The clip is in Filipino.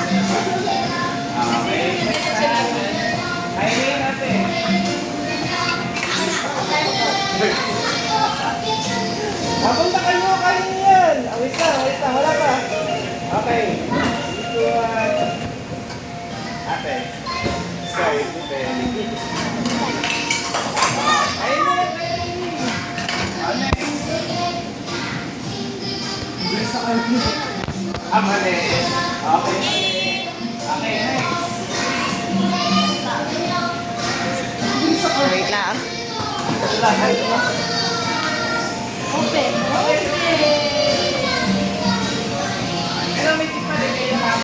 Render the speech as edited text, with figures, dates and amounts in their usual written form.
Okay. Kainin natin. Papunta kayo, kainin yan. Wait lang, wala pa. Okay. Ituan. Ate. Sorry, ate. Kainin na, kainin. Okay. Bilis na kayo. Mali. Okay. Okay, next. Wait lang. Ito lang.